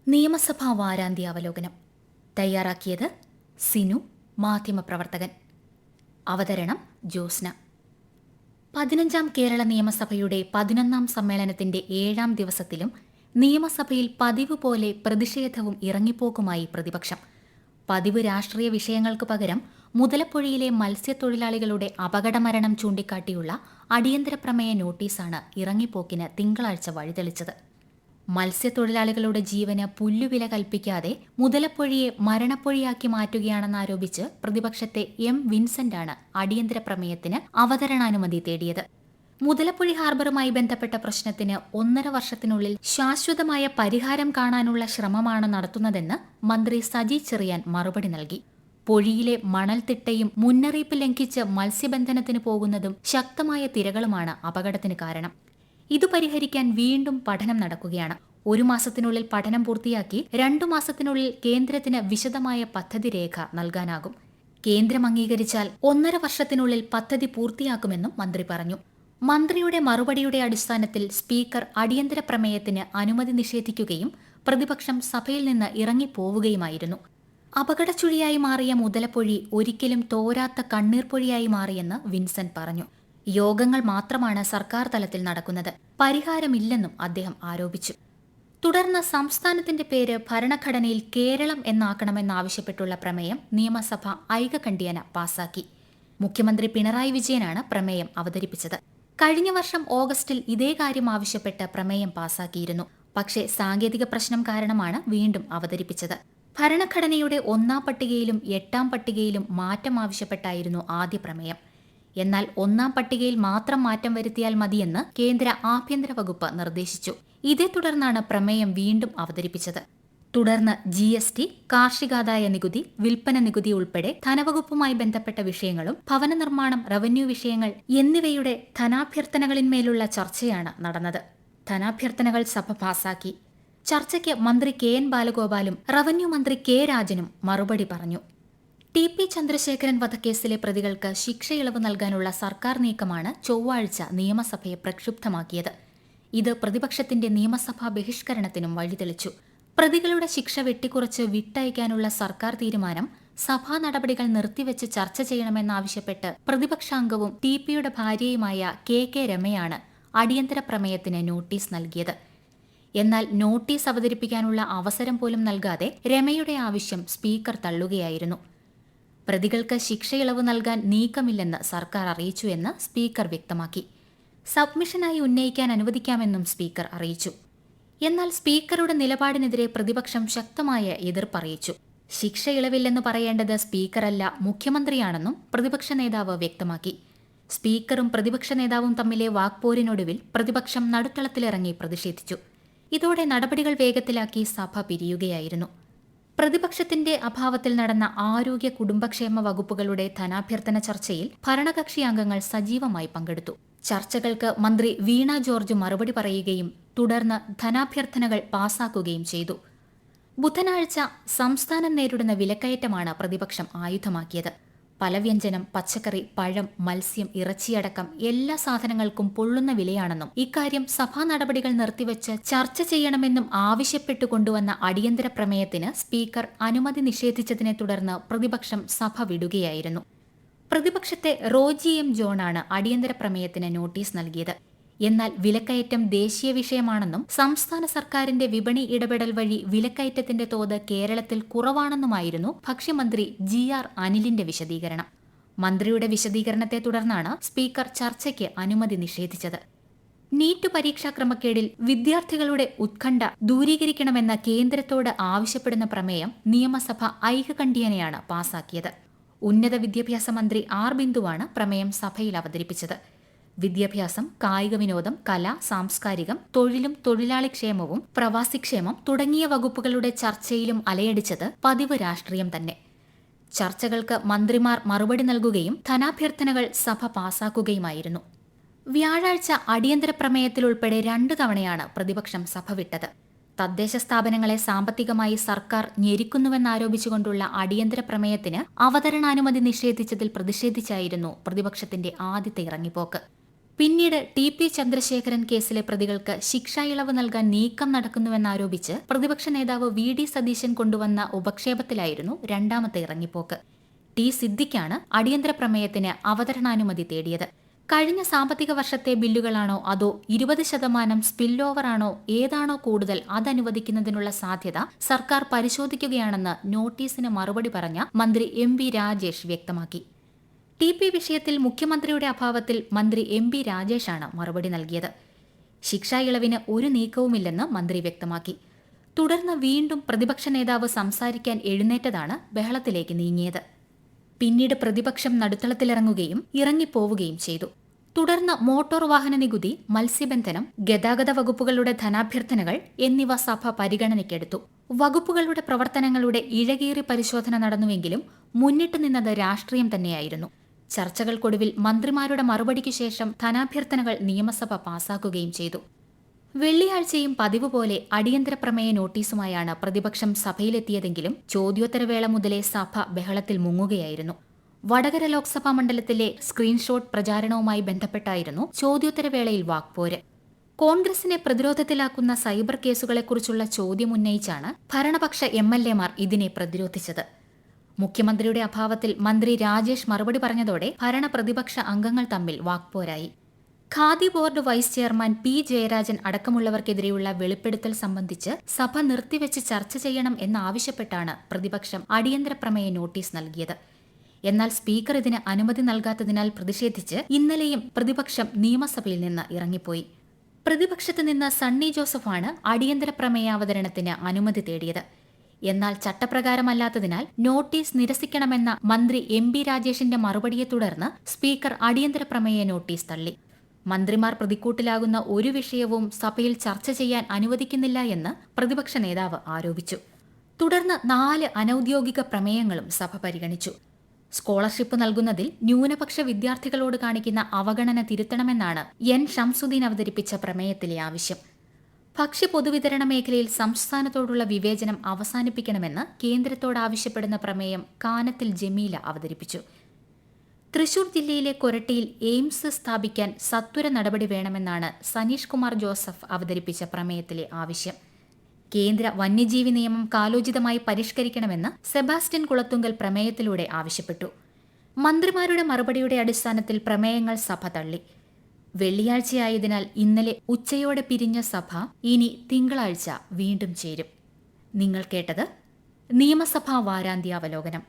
നിയമസഭാ വാരാന്ത്യ അവലോകനം തയ്യാറാക്കിയത് സിനു, മാധ്യമപ്രവർത്തകൻ. അവതരണം ജ്യോത്സ്ന. 15ാം കേരള നിയമസഭയുടെ 11ാം സമ്മേളനത്തിന്റെ 7ാം ദിവസത്തിലും നിയമസഭയിൽ പതിവ് പോലെ പ്രതിഷേധവും ഇറങ്ങിപ്പോക്കുമായി പ്രതിപക്ഷം. പതിവ് രാഷ്ട്രീയ വിഷയങ്ങൾക്ക് പകരം മുതലപ്പുഴയിലെ മത്സ്യത്തൊഴിലാളികളുടെ അപകടമരണം ചൂണ്ടിക്കാട്ടിയുള്ള അടിയന്തര പ്രമേയ നോട്ടീസാണ് ഇറങ്ങിപ്പോക്കിന് തിങ്കളാഴ്ച വഴിതെളിച്ചത്. മത്സ്യത്തൊഴിലാളികളുടെ ജീവന് പുല്ലുവില കൽപ്പിക്കാതെ മുതലപ്പൊഴിയെ മരണപ്പൊഴിയാക്കി മാറ്റുകയാണെന്നാരോപിച്ച് പ്രതിപക്ഷത്തെ എം വിൻസെന്റാണ് അടിയന്തര പ്രമേയത്തിന് അവതരണാനുമതി തേടിയത്. മുതലപ്പൊഴി ഹാർബറുമായി ബന്ധപ്പെട്ട പ്രശ്നത്തിന് 1.5 വർഷത്തിനുള്ളിൽ ശാശ്വതമായ പരിഹാരം കാണാനുള്ള ശ്രമമാണ് നടത്തുന്നതെന്ന് മന്ത്രി സജി ചെറിയാൻ മറുപടി നൽകി. പൊഴിയിലെ മണൽത്തിട്ടയും മുന്നറിയിപ്പ് ലംഘിച്ച് മത്സ്യബന്ധനത്തിന് പോകുന്നതും ശക്തമായ തിരകളുമാണ് അപകടത്തിന് കാരണം. ഇതു പരിഹരിക്കാൻ വീണ്ടും പഠനം നടക്കുകയാണ്. 1 മാസത്തിനുള്ളിൽ പഠനം പൂർത്തിയാക്കി 2 മാസത്തിനുള്ളിൽ കേന്ദ്രത്തിന് വിശദമായ പദ്ധതി രേഖ നൽകാനാകും. കേന്ദ്രം അംഗീകരിച്ചാൽ 1.5 വർഷത്തിനുള്ളിൽ പദ്ധതി പൂർത്തിയാക്കുമെന്നും മന്ത്രി പറഞ്ഞു. മന്ത്രിയുടെ മറുപടിയുടെ അടിസ്ഥാനത്തിൽ സ്പീക്കർ അടിയന്തര പ്രമേയത്തിന് അനുമതി നിഷേധിക്കുകയും പ്രതിപക്ഷം സഭയിൽ നിന്ന് ഇറങ്ങിപ്പോവുകയുമായിരുന്നു. അപകടച്ചുഴിയായി മാറിയ മുതലപ്പൊഴി ഒരിക്കലും തോരാത്ത കണ്ണീർപ്പൊഴിയായി മാറിയെന്ന് വിൻസെന്റ് പറഞ്ഞു. യോഗങ്ങൾ മാത്രമാണ് സർക്കാർ തലത്തിൽ നടക്കുന്നത്, പരിഹാരമില്ലെന്നും അദ്ദേഹം ആരോപിച്ചു. തുടർന്ന് സംസ്ഥാനത്തിന്റെ പേര് ഭരണഘടനയിൽ കേരളം എന്നാക്കണമെന്നാവശ്യപ്പെട്ടുള്ള പ്രമേയം നിയമസഭ ഐകകണ്ഠ്യേന പാസാക്കി. മുഖ്യമന്ത്രി പിണറായി വിജയനാണ് പ്രമേയം അവതരിപ്പിച്ചത്. കഴിഞ്ഞ വർഷം ഓഗസ്റ്റിൽ ഇതേ കാര്യം ആവശ്യപ്പെട്ട് പ്രമേയം പാസാക്കിയിരുന്നു. പക്ഷേ സാങ്കേതിക പ്രശ്നം കാരണമാണ് വീണ്ടും അവതരിപ്പിച്ചത്. ഭരണഘടനയുടെ 1ാം പട്ടികയിലും 8ാം പട്ടികയിലും മാറ്റം ആവശ്യപ്പെട്ടായിരുന്നു ആദ്യ പ്രമേയം. എന്നാൽ 1ാം പട്ടികയിൽ മാത്രം മാറ്റം വരുത്തിയാൽ മതിയെന്ന് കേന്ദ്ര ആഭ്യന്തര വകുപ്പ് നിർദ്ദേശിച്ചു. ഇതേ തുടർന്നാണ് പ്രമേയം വീണ്ടും അവതരിപ്പിച്ചത്. തുടർന്ന് GST, കാർഷികാദായ നികുതി, വിൽപ്പന നികുതി ഉൾപ്പെടെ ധനവകുപ്പുമായി ബന്ധപ്പെട്ട വിഷയങ്ങളും ഭവന നിർമ്മാണം, റവന്യൂ വിഷയങ്ങൾ എന്നിവയുടെ ധനാഭ്യർത്ഥനകളിന്മേലുള്ള ചർച്ചയാണ് നടന്നത്. ധനാഭ്യർത്ഥനകൾ സഭ പാസാക്കി. ചർച്ചയ്ക്ക് മന്ത്രി KN ബാലഗോപാലും റവന്യൂ മന്ത്രി K രാജനും മറുപടി പറഞ്ഞു. TP ചന്ദ്രശേഖരൻ വധക്കേസിലെ പ്രതികൾക്ക് ശിക്ഷയിളവ് നൽകാനുള്ള സർക്കാർ നീക്കമാണ് ചൊവ്വാഴ്ച നിയമസഭയെ പ്രക്ഷുബ്ധമാക്കിയത്. ഇത് പ്രതിപക്ഷത്തിന്റെ നിയമസഭാ ബഹിഷ്കരണത്തിനും വഴിതെളിച്ചു. പ്രതികളുടെ ശിക്ഷ വെട്ടിക്കുറച്ച് വിട്ടയക്കാനുള്ള സർക്കാർ തീരുമാനം സഭാ നടപടികൾ നിർത്തിവെച്ച് ചർച്ച ചെയ്യണമെന്നാവശ്യപ്പെട്ട് പ്രതിപക്ഷാംഗവും TPയുടെ ഭാര്യയുമായ KK രമയാണ് അടിയന്തര പ്രമേയത്തിന് നോട്ടീസ് നൽകിയത്. എന്നാൽ നോട്ടീസ് അവതരിപ്പിക്കാനുള്ള അവസരം പോലും നൽകാതെ രമയുടെ ആവശ്യം സ്പീക്കർ തള്ളുകയായിരുന്നു. പ്രതികൾക്ക് ശിക്ഷയിളവ് നൽകാൻ നീക്കമില്ലെന്ന് സർക്കാർ അറിയിച്ചു എന്ന് സ്പീക്കർ വ്യക്തമാക്കി. സബ്മിഷനായി ഉന്നയിക്കാൻ അനുവദിക്കാമെന്നും സ്പീക്കർ അറിയിച്ചു. എന്നാൽ സ്പീക്കറുടെ നിലപാടിനെതിരെ പ്രതിപക്ഷം ശക്തമായ എതിർപ്പറിയിച്ചു. ശിക്ഷ ഇളവില്ലെന്ന് പറയേണ്ടത് സ്പീക്കറല്ല, മുഖ്യമന്ത്രിയാണെന്നും പ്രതിപക്ഷ നേതാവ് വ്യക്തമാക്കി. സ്പീക്കറും പ്രതിപക്ഷ നേതാവും തമ്മിലെ വാക്പോരിനൊടുവിൽ പ്രതിപക്ഷം നടുത്തളത്തിലിറങ്ങി പ്രതിഷേധിച്ചു. ഇതോടെ നടപടികൾ വേഗത്തിലാക്കി സഭ പിരിയുകയായിരുന്നു. പ്രതിപക്ഷത്തിന്റെ അഭാവത്തിൽ നടന്ന ആരോഗ്യ കുടുംബക്ഷേമ വകുപ്പുകളുടെ ധനാഭ്യർത്ഥന ചർച്ചയിൽ ഭരണകക്ഷി അംഗങ്ങൾ സജീവമായി പങ്കെടുത്തു. ചർച്ചകൾക്ക് മന്ത്രി വീണ ജോർജ് മറുപടി പറയുകയും തുടർന്ന് ധനാഭ്യർത്ഥനകൾ പാസാക്കുകയും ചെയ്തു. ബുധനാഴ്ച സംസ്ഥാനം നേരിടുന്ന വിലക്കയറ്റമാണ് പ്രതിപക്ഷം ആയുധമാക്കിയത്. പലവ്യഞ്ജനം, പച്ചക്കറി, പഴം, മത്സ്യം, ഇറച്ചിയടക്കം എല്ലാ സാധനങ്ങൾക്കും പൊള്ളുന്ന വിലയാണെന്നും ഇക്കാര്യം സഭാ നടപടികൾ നിർത്തിവെച്ച് ചർച്ച ചെയ്യണമെന്നും ആവശ്യപ്പെട്ടു കൊണ്ടുവന്ന അടിയന്തര പ്രമേയത്തിന് സ്പീക്കർ അനുമതി നിഷേധിച്ചതിനെ തുടർന്ന് പ്രതിപക്ഷം സഭ വിടുകയായിരുന്നു. പ്രതിപക്ഷത്തെ റോജി M ജോണാണ് അടിയന്തര പ്രമേയത്തിന് നോട്ടീസ് നൽകിയത്. എന്നാൽ വിലക്കയറ്റം ദേശീയ വിഷയമാണെന്നും സംസ്ഥാന സർക്കാരിന്റെ വിപണി ഇടപെടൽ വഴി വിലക്കയറ്റത്തിന്റെ തോത് കേരളത്തിൽ കുറവാണെന്നുമായിരുന്നു ഭക്ഷ്യമന്ത്രി GR അനിലിന്റെ വിശദീകരണം. മന്ത്രിയുടെ വിശദീകരണത്തെ തുടർന്നാണ് സ്പീക്കർ ചർച്ചയ്ക്ക് അനുമതി നിഷേധിച്ചത്. നീറ്റ് പരീക്ഷാ ക്രമക്കേടിൽ വിദ്യാർത്ഥികളുടെ ഉത്കണ്ഠ ദൂരീകരിക്കണമെന്ന കേന്ദ്രത്തോട് ആവശ്യപ്പെടുന്ന പ്രമേയം നിയമസഭ ഐകകണ്ഠ്യേനയാണ് പാസാക്കിയത്. ഉന്നത വിദ്യാഭ്യാസ മന്ത്രി R ബിന്ദുവാണ് പ്രമേയം സഭയിൽ അവതരിപ്പിച്ചത്. വിദ്യാഭ്യാസം, കായിക വിനോദം, കല, സാംസ്കാരികം, തൊഴിലും തൊഴിലാളിക്ഷേമവും പ്രവാസിക്ഷേമം തുടങ്ങിയ വകുപ്പുകളുടെ ചർച്ചയിലും അലയടിച്ചത് പതിവ് രാഷ്ട്രീയം തന്നെ. ചർച്ചകൾക്ക് മന്ത്രിമാർ മറുപടി നൽകുകയും ധനാഭ്യർത്ഥനകൾ സഭ പാസാക്കുകയുമായിരുന്നു. വ്യാഴാഴ്ച അടിയന്തര പ്രമേയത്തിലുൾപ്പെടെ 2 തവണയാണ് പ്രതിപക്ഷം സഭ വിട്ടത്. തദ്ദേശ സ്ഥാപനങ്ങളെ സാമ്പത്തികമായി സർക്കാർ ഞെരുക്കുന്നുവെന്നാരോപിച്ചുകൊണ്ടുള്ള അടിയന്തര പ്രമേയത്തിന് അവതരണാനുമതി നിഷേധിച്ചതിൽ പ്രതിഷേധിച്ചായിരുന്നു പ്രതിപക്ഷത്തിന്റെ ആദ്യത്തെ ഇറങ്ങിപ്പോക്ക്. പിന്നീട് ടി.പി. ചന്ദ്രശേഖരൻ കേസിലെ പ്രതികൾക്ക് ശിക്ഷാ ഇളവ് നൽകാൻ നീക്കം നടക്കുന്നുവെന്നാരോപിച്ച് പ്രതിപക്ഷ നേതാവ് വി.ഡി. സതീശൻ കൊണ്ടുവന്ന ഉപക്ഷേപത്തിലായിരുന്നു രണ്ടാമത്തെ ഇറങ്ങിപ്പോക്ക്. ടി. സിദ്ദിഖാണ് അടിയന്തര പ്രമേയത്തിന് അവതരണാനുമതി തേടിയത്. കഴിഞ്ഞ സാമ്പത്തിക വർഷത്തെ ബില്ലുകളാണോ അതോ 20% സ്പിൽ ഓവറാണോ ഏതാണോ കൂടുതൽ അതനുവദിക്കുന്നതിനുള്ള സാധ്യത സർക്കാർ പരിശോധിക്കുകയാണെന്ന് നോട്ടീസിന് മറുപടി പറഞ്ഞ മന്ത്രി എം.വി. രാജേഷ് വ്യക്തമാക്കി. ടി.പി. വിഷയത്തിൽ മുഖ്യമന്ത്രിയുടെ അഭാവത്തിൽ മന്ത്രി എം.ബി. രാജേഷാണ് മറുപടി നൽകിയത്. ശിക്ഷാ ഇളവിന് ഒരു നീക്കവുമില്ലെന്ന് മന്ത്രി വ്യക്തമാക്കി. തുടർന്ന് വീണ്ടും പ്രതിപക്ഷ നേതാവ് സംസാരിക്കാൻ എഴുന്നേറ്റതാണ് ബഹളത്തിലേക്ക് നീങ്ങിയത്. പിന്നീട് പ്രതിപക്ഷം നടുത്തളത്തിലിറങ്ങുകയും ഇറങ്ങിപ്പോവുകയും ചെയ്തു. തുടർന്ന് മോട്ടോർ വാഹന നികുതി, മത്സ്യബന്ധനം, ഗതാഗത വകുപ്പുകളുടെ ധനാഭ്യർത്ഥനകൾ എന്നിവ സഭ പരിഗണനയ്ക്കെടുത്തു. വകുപ്പുകളുടെ പ്രവർത്തനങ്ങളുടെ ഇഴകേറി പരിശോധന നടന്നുവെങ്കിലും മുന്നിട്ട് നിന്നത് രാഷ്ട്രീയം തന്നെയായിരുന്നു. ചർച്ചകൾക്കൊടുവിൽ മന്ത്രിമാരുടെ മറുപടിക്കു ശേഷം ധനാഭ്യർത്ഥനകൾ നിയമസഭ പാസാക്കുകയും ചെയ്തു. വെള്ളിയാഴ്ചയും പതിവ് പോലെ അടിയന്തര പ്രമേയ നോട്ടീസുമായാണ് പ്രതിപക്ഷം സഭയിലെത്തിയതെങ്കിലും ചോദ്യോത്തരവേള മുതലേ സഭ ബഹളത്തിൽ മുങ്ങുകയായിരുന്നു. വടകര ലോക്സഭാ മണ്ഡലത്തിലെ സ്ക്രീൻഷോട്ട് പ്രചാരണവുമായി ബന്ധപ്പെട്ടായിരുന്നു ചോദ്യോത്തരവേളയിൽ വാക്പോര്. കോൺഗ്രസിനെ പ്രതിരോധത്തിലാക്കുന്ന സൈബർ കേസുകളെക്കുറിച്ചുള്ള ചോദ്യമുന്നയിച്ചാണ് ഭരണപക്ഷ എം.എൽ.എമാർ ഇതിനെ പ്രതിരോധിച്ചത്. മുഖ്യമന്ത്രിയുടെ അഭാവത്തിൽ മന്ത്രി രാജേഷ് മറുപടി പറഞ്ഞതോടെ ഭരണപ്രതിപക്ഷ അംഗങ്ങൾ തമ്മിൽ വാക്പോരായി. Khadi board vice chairman P. Jayarajan അടക്കമുള്ളവർക്കെതിരെയുള്ള വെളിപ്പെടുത്തൽ സംബന്ധിച്ച് സഭ നിർത്തിവെച്ച് ചർച്ച ചെയ്യണം എന്നാവശ്യപ്പെട്ടാണ് പ്രതിപക്ഷം അടിയന്തര പ്രമേയ നോട്ടീസ് നൽകിയത്. എന്നാൽ സ്പീക്കർ ഇതിന് അനുമതി നൽകാത്തതിനാൽ പ്രതിഷേധിച്ച് ഇന്നലെയും പ്രതിപക്ഷം നിയമസഭയിൽ നിന്ന് ഇറങ്ങിപ്പോയി. പ്രതിപക്ഷത്ത് നിന്ന് സണ്ണി ജോസഫാണ് അടിയന്തര പ്രമേയാവതരണത്തിന് അനുമതി തേടിയത്. എന്നാൽ ചട്ടപ്രകാരമല്ലാത്തതിനാൽ നോട്ടീസ് നിരസിക്കണമെന്ന മന്ത്രി എം.ബി. രാജേഷിന്റെ മറുപടിയെ തുടർന്ന് സ്പീക്കർ അടിയന്തര പ്രമേയ നോട്ടീസ് തള്ളി. മന്ത്രിമാർ പ്രതിക്കൂട്ടിലാകുന്ന ഒരു വിഷയവും സഭയിൽ ചർച്ച ചെയ്യാൻ അനുവദിക്കുന്നില്ല എന്ന് പ്രതിപക്ഷ നേതാവ് ആരോപിച്ചു. തുടർന്ന് 4 അനൌദ്യോഗിക പ്രമേയങ്ങളും സഭ പരിഗണിച്ചു. സ്കോളർഷിപ്പ് നൽകുന്നതിൽ ന്യൂനപക്ഷ വിദ്യാർത്ഥികളോട് കാണിക്കുന്ന അവഗണന തിരുത്തണമെന്നാണ് എൻ. ഷംസുദ്ദീൻ അവതരിപ്പിച്ച പ്രമേയത്തിലെ ആവശ്യം. ഭക്ഷ്യ പൊതുവിതരണ മേഖലയിൽ സംസ്ഥാനത്തോടുള്ള വിവേചനം അവസാനിപ്പിക്കണമെന്ന് കേന്ദ്രത്തോടാവശ്യപ്പെടുന്ന പ്രമേയം കാനത്തിൽ ജമീല അവതരിപ്പിച്ചു. തൃശൂർ ജില്ലയിലെ കൊരട്ടിയിൽ എയിംസ് സ്ഥാപിക്കാൻ സത്വര നടപടി വേണമെന്നാണ് സനീഷ് കുമാർ ജോസഫ് അവതരിപ്പിച്ച പ്രമേയത്തിലെ ആവശ്യം. കേന്ദ്ര വന്യജീവി നിയമം കാലോചിതമായി പരിഷ്കരിക്കണമെന്ന് സെബാസ്റ്റ്യൻ കുളത്തുങ്കൽ പ്രമേയത്തിലൂടെ ആവശ്യപ്പെട്ടു. മന്ത്രിമാരുടെ മറുപടിയുടെ അടിസ്ഥാനത്തിൽ പ്രമേയങ്ങൾ സഭ തള്ളി. വെള്ളിയാഴ്ചയായതിനാൽ ഇന്നലെ ഉച്ചയോടെ പിരിഞ്ഞ സഭ ഇനി തിങ്കളാഴ്ച വീണ്ടും ചേരും. നിങ്ങൾ കേട്ടത് നിയമസഭാ വാരാന്ത്യാവലോകനം.